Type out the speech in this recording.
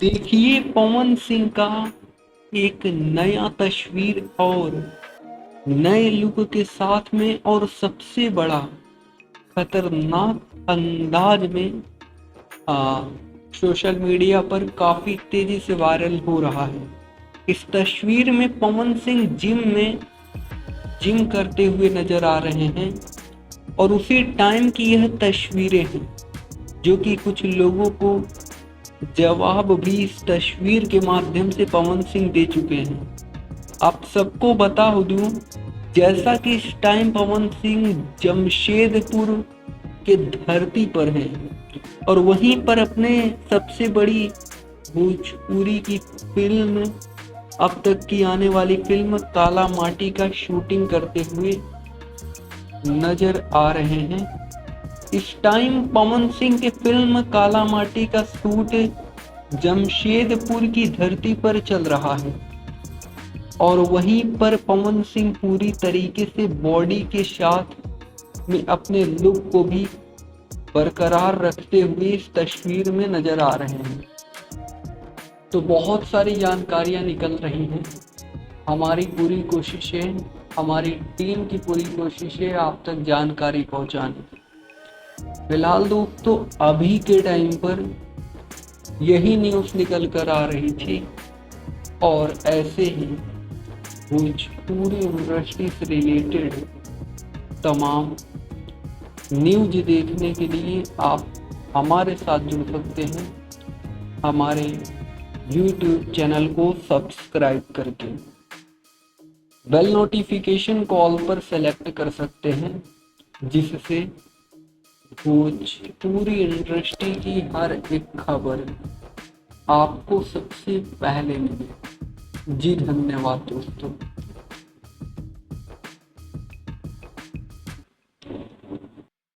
देखिए पवन सिंह का एक नया तस्वीर और नए लुक के साथ में और सबसे बड़ा खतरनाक अंदाज में आ, सोशल मीडिया पर काफी तेजी से वायरल हो रहा है। इस तस्वीर में पवन सिंह जिम करते हुए नजर आ रहे हैं और उसी टाइम की यह तस्वीरें हैं जो कि कुछ लोगों को जवाब भी इस तस्वीर के माध्यम से पवन सिंह दे चुके हैं। आप सबको बता दूं, जैसा कि इस टाइम पवन सिंह जमशेदपुर के धरती पर हैं और वहीं पर अपने सबसे बड़ी भोजपुरी की फिल्म, अब तक की आने वाली फिल्म काला माटी का शूटिंग करते हुए नजर आ रहे हैं। इस टाइम पवन सिंह के फिल्म काला माटी का शूट जमशेदपुर की धरती पर चल रहा है और वहीं पर पवन सिंह पूरी तरीके से बॉडी के साथ में अपने लुक को भी बरकरार रखते हुए इस तस्वीर में नजर आ रहे हैं। तो बहुत सारी जानकारियां निकल रही हैं। हमारी पूरी कोशिशें, हमारी टीम की पूरी कोशिश है आप तक जानकारी पहुंचाने की। फिलहाल दोस्तों अभी के टाइम पर यही न्यूज़ निकल कर आ रही थी और ऐसे ही भोजपुरी इंडस्ट्री से रिलेटेड तमाम न्यूज देखने के लिए आप हमारे साथ जुड़ सकते हैं हमारे YouTube चैनल को सब्सक्राइब करके। बेल नोटिफिकेशन कॉल पर सेलेक्ट कर सकते हैं जिससे भोजपुरी इंडस्ट्री की हर एक खबर आपको सबसे पहले मिले। जी धन्यवाद दोस्तों।